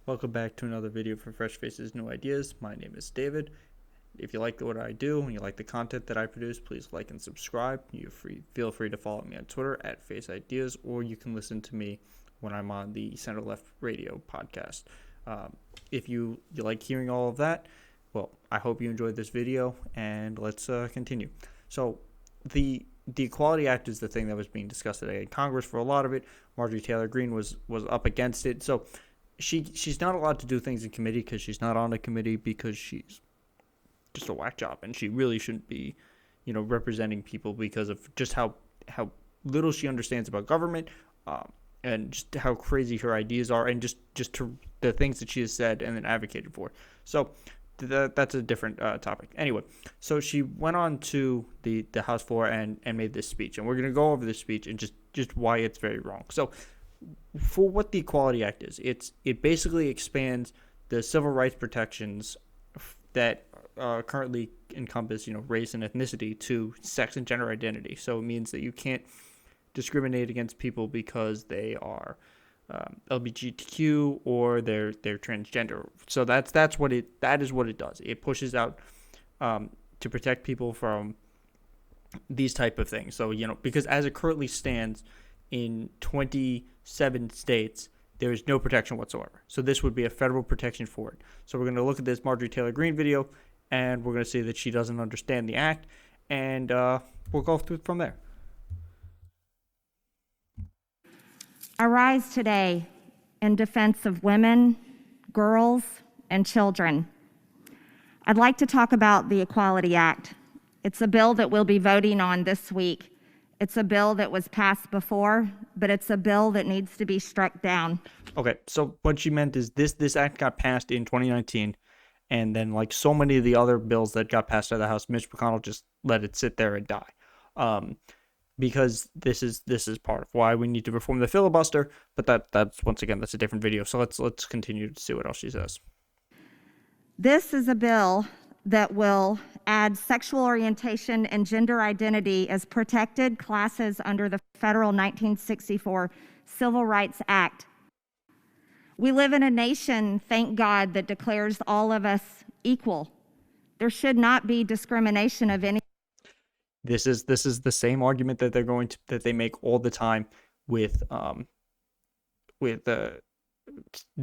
Welcome back to another video for Fresh Faces, New Ideas. My name is David. If you like what I do and you like the content that I produce, please like and subscribe. Feel free to follow me on Twitter at Face Ideas, or you can listen to me when I'm on the Center Left Radio podcast. If you like hearing all of that, well, I hope you enjoyed this video, and let's continue. So the Equality Act is the thing that was being discussed today in Congress for a lot of it. Marjorie Taylor Greene was up against it. So she's not allowed to do things in committee because she's not on a committee, because she's just a whack job, and she really shouldn't be, representing people because of just how little she understands about government, and just how crazy her ideas are, and just the things that she has said and then advocated for. So that's a different topic. Anyway, so she went on to the House floor and made this speech, and we're going to go over this speech and just why it's very wrong. So for what the Equality Act is, it basically expands the civil rights protections that currently encompass, race and ethnicity to sex and gender identity. So it means that you can't discriminate against people because they are LGBTQ or they're transgender. So that is what it does. It pushes out to protect people from these type of things. So because as it currently stands in 27 states, there is no protection whatsoever. So this would be a federal protection for it. So we're going to look at this Marjorie Taylor Greene video, and we're going to see that she doesn't understand the act, and we'll go through from there. I rise today in defense of women, girls, and children. I'd like to talk about the Equality Act. It's a bill that we'll be voting on this week. It's a bill that was passed before, but it's a bill that needs to be struck down. Okay, so what she meant is this act got passed in 2019, and then like so many of the other bills that got passed out of the House, Mitch McConnell just let it sit there and die. Because this is part of why we need to reform the filibuster, but that's once again, that's a different video. So let's continue to see what else she says. This is a bill that will add sexual orientation and gender identity as protected classes under the federal 1964 Civil Rights Act. We live in a nation, thank God, that declares all of us equal. There should not be discrimination of any. This is the same argument that that they make all the time with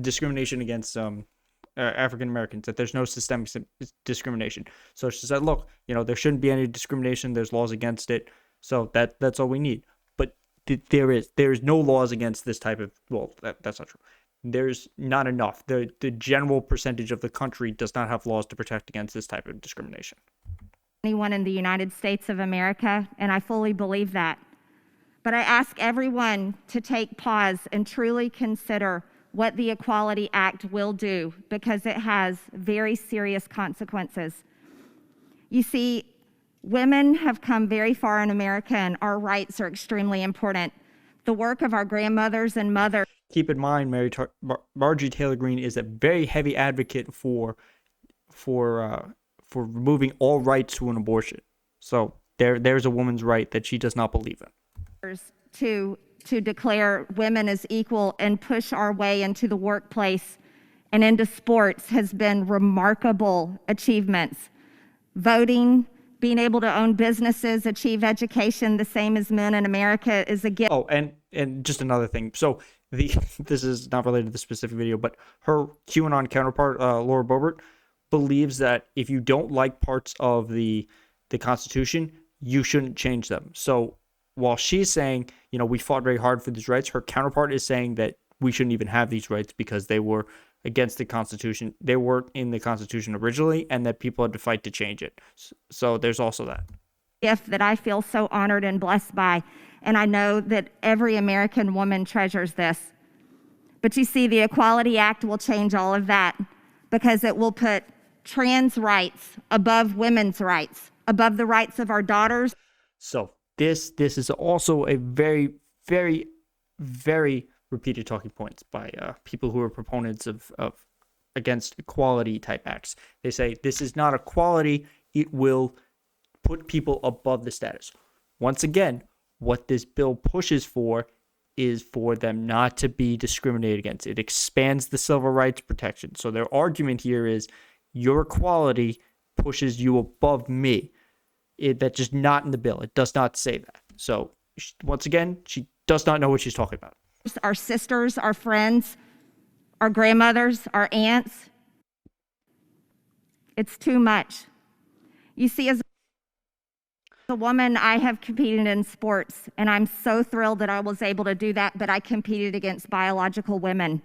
discrimination against African Americans, that there's no systemic discrimination. So she said, look, there shouldn't be any discrimination. There's laws against it. So that's all we need. But there is no laws against this type of, that's not true. There's not enough. The general percentage of the country does not have laws to protect against this type of discrimination. Anyone in the United States of America, and I fully believe that. But I ask everyone to take pause and truly consider what the Equality Act will do, because it has very serious consequences. You see, women have come very far in America, and our rights are extremely important. The work of our grandmothers and mothers. Keep in mind, Marjorie Taylor Greene is a very heavy advocate for removing all rights to an abortion. So there's a woman's right that she does not believe in. To declare women as equal and push our way into the workplace and into sports has been remarkable achievements. Voting, being able to own businesses, achieve education the same as men in America is a gift. Oh, and just another thing. So this is not related to the specific video, but her QAnon counterpart, Laura Boebert, believes that if you don't like parts of the Constitution, you shouldn't change them. So while she's saying, we fought very hard for these rights, her counterpart is saying that we shouldn't even have these rights because they were against the Constitution. They weren't in the Constitution originally, and that people had to fight to change it. So there's also that. Gift that I feel so honored and blessed by, and I know that every American woman treasures this. But you see, the Equality Act will change all of that, because it will put trans rights above women's rights, above the rights of our daughters. So this is also a very, very, very repeated talking points by people who are proponents of against equality type acts. They say this is not equality. It will put people above the status. Once again, what this bill pushes for is for them not to be discriminated against. It expands the civil rights protection. So their argument here is your equality pushes you above me. That's just not in the bill. It does not say that. So once again, she does not know what she's talking about. Our sisters, our friends, our grandmothers, our aunts. It's too much. You see, as a woman, I have competed in sports, and I'm so thrilled that I was able to do that, but I competed against biological women.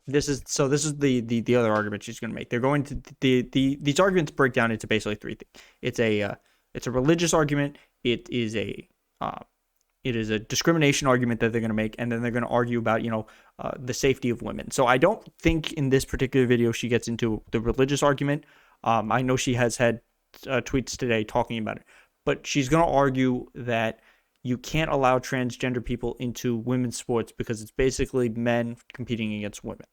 This is the other argument she's going to make. They're going to these arguments break down into basically three things. It's a religious argument. It is a discrimination argument that they're going to make, and then they're going to argue about the safety of women. So I don't think in this particular video she gets into the religious argument. I know she has had tweets today talking about it, but she's going to argue that you can't allow transgender people into women's sports because it's basically men competing against women.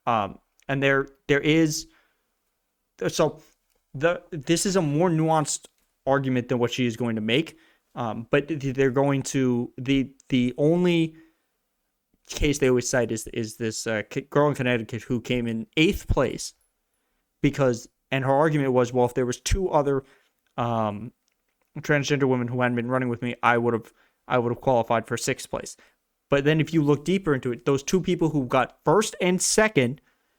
And this is a more nuanced argument than what she is going to make. But they're going to the only case they always cite is this girl in Connecticut who came in 8th place and her argument was, well, if there was 2 other transgender women who hadn't been running with me, I would have qualified for 6th place. But then if you look deeper into it, those 2 people who got 1st and 2nd,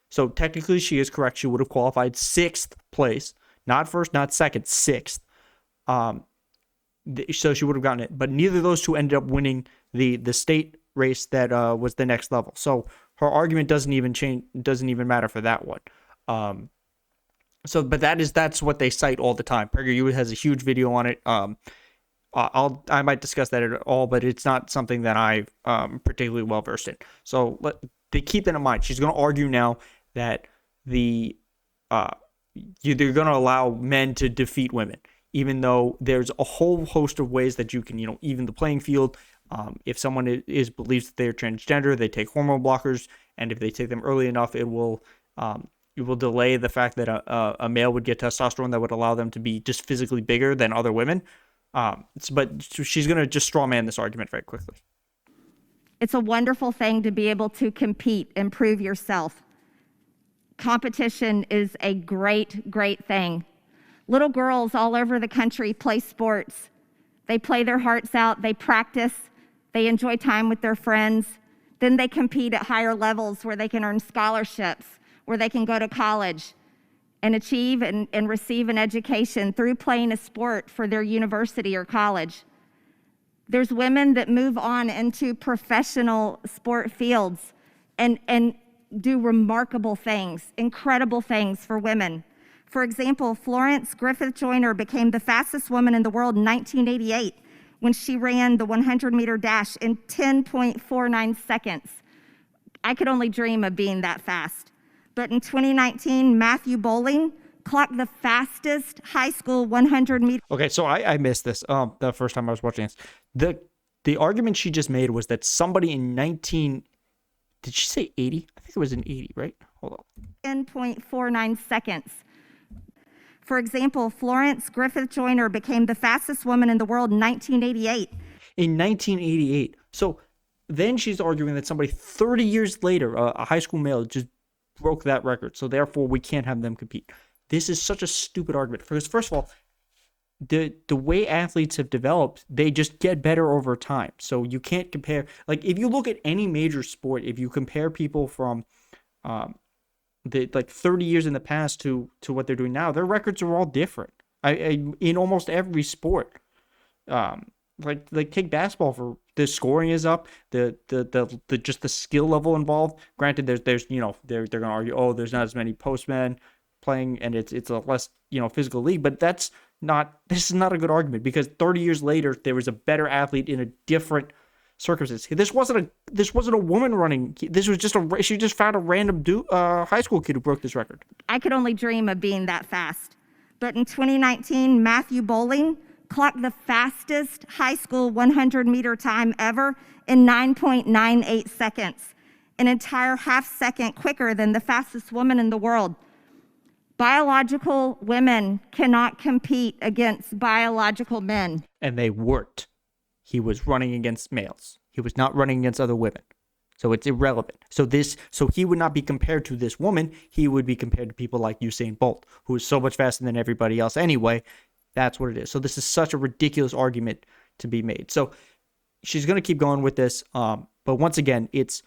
so technically she is correct, she would have qualified 6th place, not 1st, not 2nd, 6th. So she would have gotten it, but neither of those 2 ended up winning the state race that was the next level. So her argument doesn't even matter for that one. But that's what they cite all the time. PragerU has a huge video on it. I might discuss that at all, but it's not something that I'm particularly well versed in. So they keep that in mind. She's going to argue now that they're going to allow men to defeat women, even though there's a whole host of ways that you can, even the playing field. If someone believes that they're transgender, they take hormone blockers, and if they take them early enough, it will delay the fact that a male would get testosterone that would allow them to be just physically bigger than other women. But she's going to just straw man this argument very quickly. It's a wonderful thing to be able to compete and prove yourself. Competition is a great, great thing. Little girls all over the country play sports. They play their hearts out. They practice. They enjoy time with their friends. Then they compete at higher levels where they can earn scholarships, where they can go to college and achieve and receive an education through playing a sport for their university or college. There's women that move on into professional sport fields and do remarkable things, incredible things for women. For example, Florence Griffith Joyner became the fastest woman in the world in 1988 when she ran the 100-meter dash in 10.49 seconds. I could only dream of being that fast. But in 2019, Matthew Bowling clocked the fastest high school 100-meter. Okay, so I missed this the first time I was watching this. The argument she just made was that somebody in did she say 80? I think it was in 80, right? Hold on. 10.49 seconds. For example, Florence Griffith Joyner became the fastest woman in the world in 1988. In 1988. So then she's arguing that somebody 30 years later, a high school male, just broke that record. So therefore, we can't have them compete. This is such a stupid argument. Because first of all, the way athletes have developed, they just get better over time. So you can't compare. Like if you look at any major sport, if you compare people from 30 years in the past to what they're doing now, their records are all different. In almost every sport. Like take basketball, for the scoring is up, the just the skill level involved. Granted, there's they're gonna argue, there's not as many postmen playing and it's a less physical league, but this is not a good argument because 30 years later there was a better athlete in a different circumstance. This wasn't a woman running. This was just she just found a random high school kid who broke this record. I could only dream of being that fast. But in 2019, Matthew Bowling clocked the fastest high school 100-meter time ever in 9.98 seconds, an entire half second quicker than the fastest woman in the world. Biological women cannot compete against biological men. And they weren't. He was running against males. He was not running against other women. So it's irrelevant. So he would not be compared to this woman. He would be compared to people like Usain Bolt, who is so much faster than everybody else anyway. That's what it is. So this is such a ridiculous argument to be made. So she's going to keep going with this. But once again, this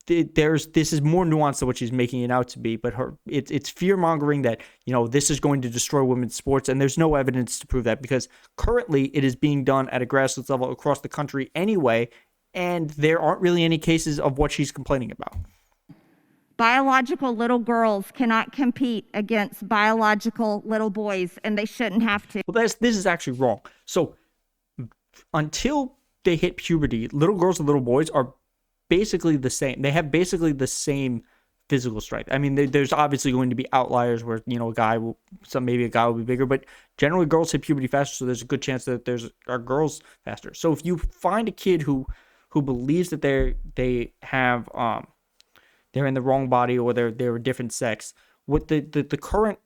is more nuanced than what she's making it out to be. But it's fear mongering that, this is going to destroy women's sports. And there's no evidence to prove that, because currently it is being done at a grassroots level across the country anyway. And there aren't really any cases of what she's complaining about. Biological little girls cannot compete against biological little boys, and they shouldn't have to. Well, this is actually wrong. So until they hit puberty, little girls and little boys are basically the same. They have basically the same physical strength. I mean, there's obviously going to be outliers where, maybe a guy will be bigger, but generally girls hit puberty faster, so there's a good chance that are girls faster. So if you find a kid who believes that they have they're in the wrong body, or they're a different sex, what the current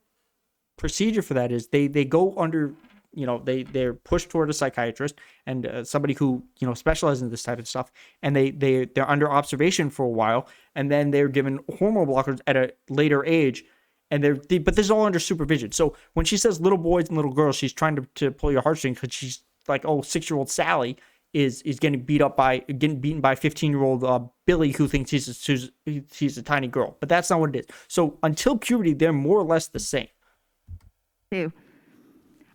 procedure for that is they go under, they're pushed toward a psychiatrist and somebody who specializes in this type of stuff, and they're under observation for a while, and then they're given hormone blockers at a later age, and but this is all under supervision. So when she says little boys and little girls, she's trying to pull your heartstrings, because she's like, 6-year-old Sally is getting beaten by 15-year-old Billy, who thinks she's a tiny girl. But that's not what it is. So until puberty, they're more or less the same. I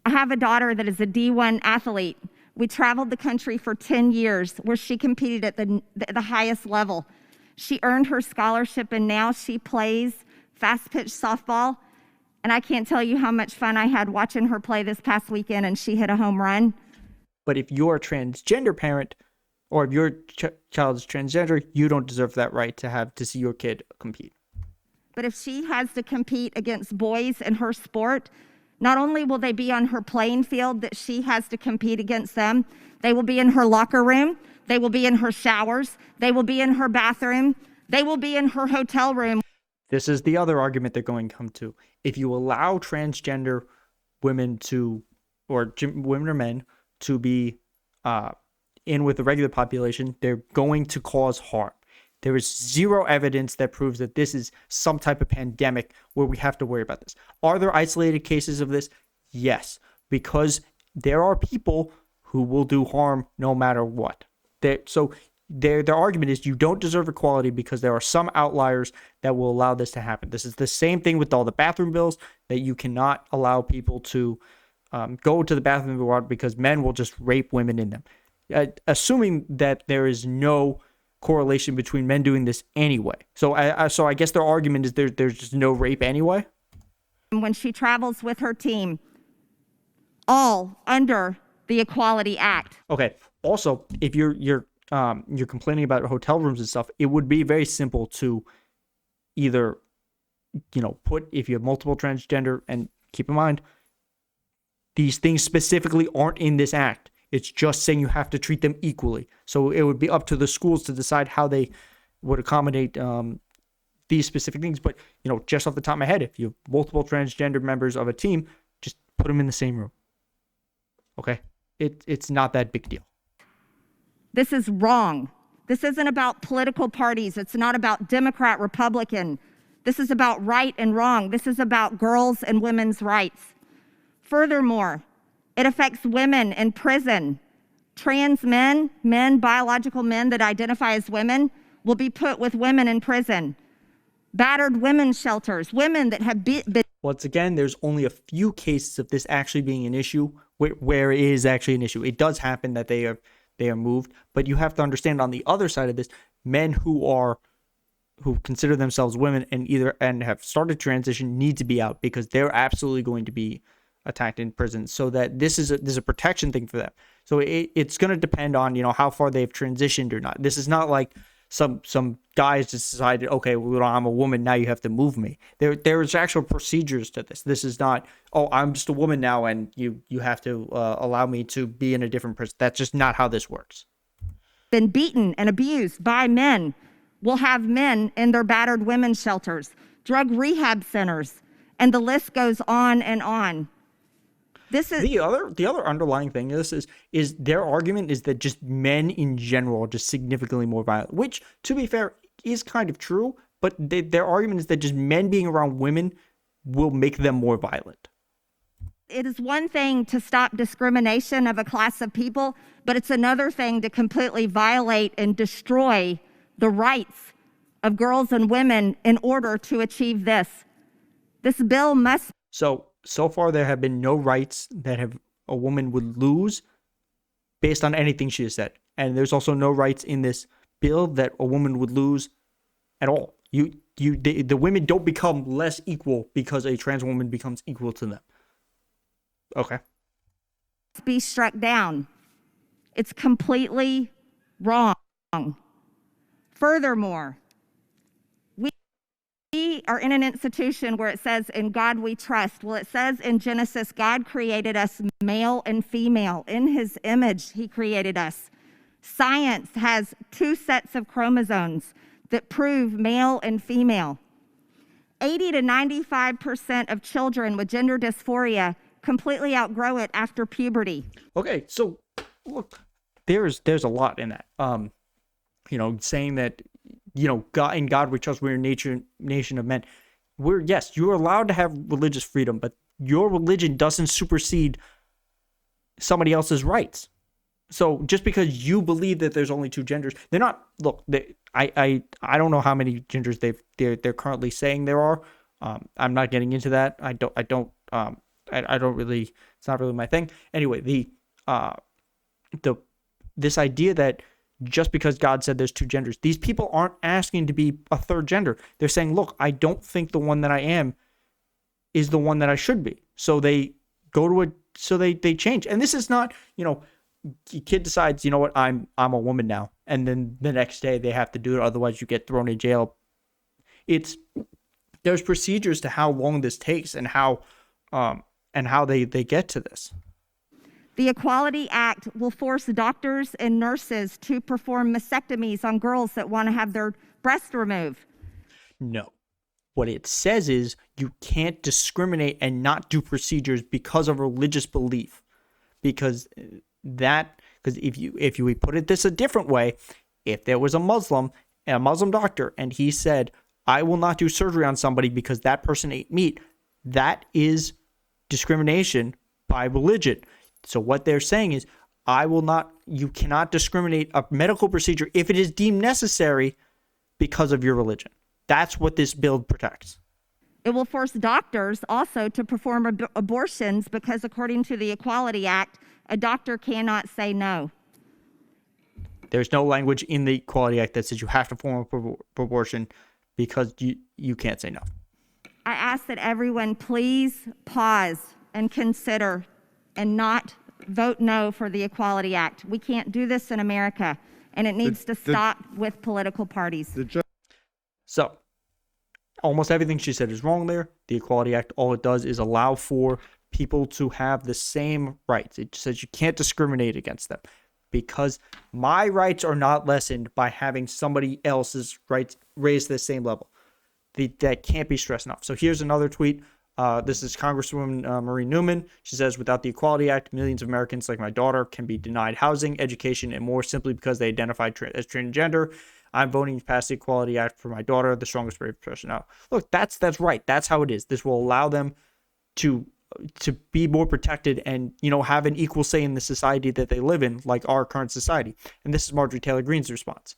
have a daughter that is a D1 athlete. We traveled the country for 10 years where she competed at the highest level. She earned her scholarship, and now she plays fast-pitch softball. And I can't tell you how much fun I had watching her play this past weekend, and she hit a home run. But if you're a transgender parent, or if your child is transgender, you don't deserve that right to see your kid compete. But if she has to compete against boys in her sport, not only will they be on her playing field, that she has to compete against them, they will be in her locker room, they will be in her showers, they will be in her bathroom, they will be in her hotel room. This is the other argument they're going to come to. If you allow transgender women or women or men to be in with the regular population, they're going to cause harm. There is zero evidence that proves that this is some type of pandemic where we have to worry about this. Are there isolated cases of this? Yes, because there are people who will do harm no matter what. So their argument is you don't deserve equality because there are some outliers that will allow this to happen. This is the same thing with all the bathroom bills, that you cannot allow people to go to the bathroom because men will just rape women in them. Assuming that there is no correlation between men doing this anyway. So I guess their argument is there's just no rape anyway. When she travels with her team, all under the Equality Act. Okay. Also, if you're complaining about hotel rooms and stuff, it would be very simple to either, put, if you have multiple transgender, and keep in mind, these things specifically aren't in this act. It's just saying you have to treat them equally. So it would be up to the schools to decide how they would accommodate these specific things. But, just off the top of my head, if you have multiple transgender members of a team, just put them in the same room. Okay? It's not that big deal. This is wrong. This isn't about political parties. It's not about Democrat, Republican. This is about right and wrong. This is about girls' and women's rights. Furthermore, it affects women in prison. Trans men, biological men that identify as women, will be put with women in prison. Battered women's shelters, women that have been... Once again, there's only a few cases of this actually being an issue where it is actually an issue. It does happen that they are moved, but you have to understand on the other side of this, men who consider themselves women and have started transition need to be out, because they're absolutely going to be attacked in prison. So that this is a protection thing for them. So it's going to depend on how far they've transitioned or not. This is not like some guys just decided, okay, well, I'm a woman, now you have to move me. There's actual procedures to this. This is not, oh, I'm just a woman now and you have to allow me to be in a different prison. That's just not how this works. Been beaten and abused by men will have men in their battered women's shelters, drug rehab centers, and the list goes on and on. This is the other underlying thing of this is their argument is that just men in general are just significantly more violent, which, to be fair, is kind of true. But their argument is that just men being around women will make them more violent. it is one thing to stop discrimination of a class of people, but it's another thing to completely violate and destroy the rights of girls and women in order to achieve this. This bill must. So far, there have been no rights that a woman would lose based on anything she has said. And there's also no rights in this bill that a woman would lose at all. The women don't become less equal because a trans woman becomes equal to them. Okay. Be struck down. It's completely wrong. Furthermore, we are in an institution where it says, "In God we trust." Well, it says in Genesis, God created us male and female. In his image, he created us. Science has 2 sets of chromosomes that prove male and female. 80 to 95% of children with gender dysphoria completely outgrow it after puberty. Okay, so look, there's a lot in that. Saying that, God, in God we trust, we're a nation of men. Yes, you're allowed to have religious freedom, but your religion doesn't supersede somebody else's rights. So just because you believe that there's only 2 genders, they're not. Look, I don't know how many genders they're currently saying there are. I'm not getting into that. I don't really. It's not really my thing. Anyway, this idea that just because God said there's 2 genders, these people aren't asking to be a third gender. They're saying, look, I don't think the one that I am is the one that I should be. So they go to they change. And this is not, kid decides, you know what, I'm a woman now, and then the next day they have to do it, otherwise you get thrown in jail. There's procedures to how long this takes and how they get to this. The Equality Act will force doctors and nurses to perform mastectomies on girls that want to have their breast removed. No. What it says is you can't discriminate and not do procedures because of religious belief. Because if we put it this a different way, if there was a Muslim doctor, and he said, I will not do surgery on somebody because that person ate meat, that is discrimination by religion. So what they're saying is, you cannot discriminate a medical procedure if it is deemed necessary because of your religion. That's what this bill protects. It will force doctors also to perform abortions because, according to the Equality Act, a doctor cannot say no. There's no language in the Equality Act that says you have to perform an abortion because you can't say no. I ask that everyone please pause and consider and not vote no for the Equality Act. We can't do this in America, and it needs to stop with political parties. So, almost everything she said is wrong there. The Equality Act, all it does is allow for people to have the same rights. It says you can't discriminate against them because my rights are not lessened by having somebody else's rights raised to the same level. That can't be stressed enough. So here's another tweet. This is Congresswoman Marie Newman. She says, without the Equality Act, millions of Americans like my daughter can be denied housing, education, and more simply because they identify as transgender. I'm voting to pass the Equality Act for my daughter, the strongest, bravest person now. Look, that's right. That's how it is. This will allow them to be more protected and, have an equal say in the society that they live in, like our current society. And this is Marjorie Taylor Greene's response.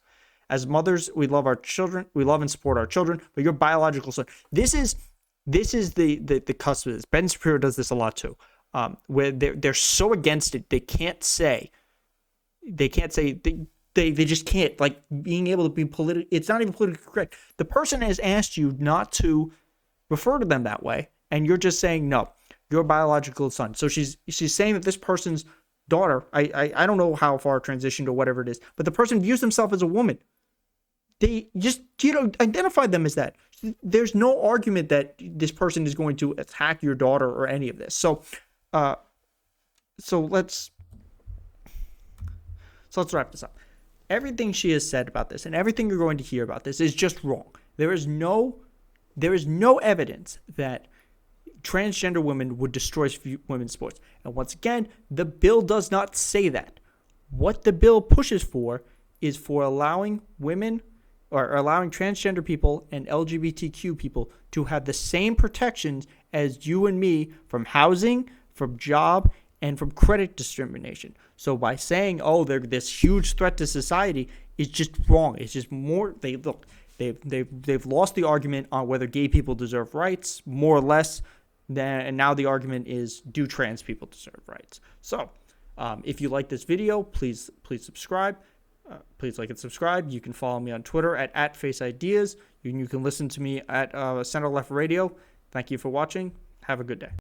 As mothers, we love our children. We love and support our children, but your biological son. This is the cusp of this. Ben Shapiro does this a lot too, where they're so against it they can't say they just can't, like, being able to be it's not even politically correct. The person has asked you not to refer to them that way, and you're just saying no, your biological son. So she's saying that this person's daughter, I don't know how far transitioned or whatever it is, but the person views themselves as a woman. They just, identify them as that. There's no argument that this person is going to attack your daughter or any of this. So let's wrap this up. Everything she has said about this and everything you're going to hear about this is just wrong. There is no evidence that transgender women would destroy women's sports. And once again, the bill does not say that. What the bill pushes for is for allowing women or allowing transgender people and LGBTQ people to have the same protections as you and me from housing, from job, and from credit discrimination. So by saying, oh, they're this huge threat to society, is just wrong. It's just more, they've lost the argument on whether gay people deserve rights, more or less, and now the argument is, do trans people deserve rights? So if you like this video, please subscribe. Please like and subscribe. You can follow me on Twitter at FaceIdeas. You can listen to me at Center Left Radio. Thank you for watching. Have a good day.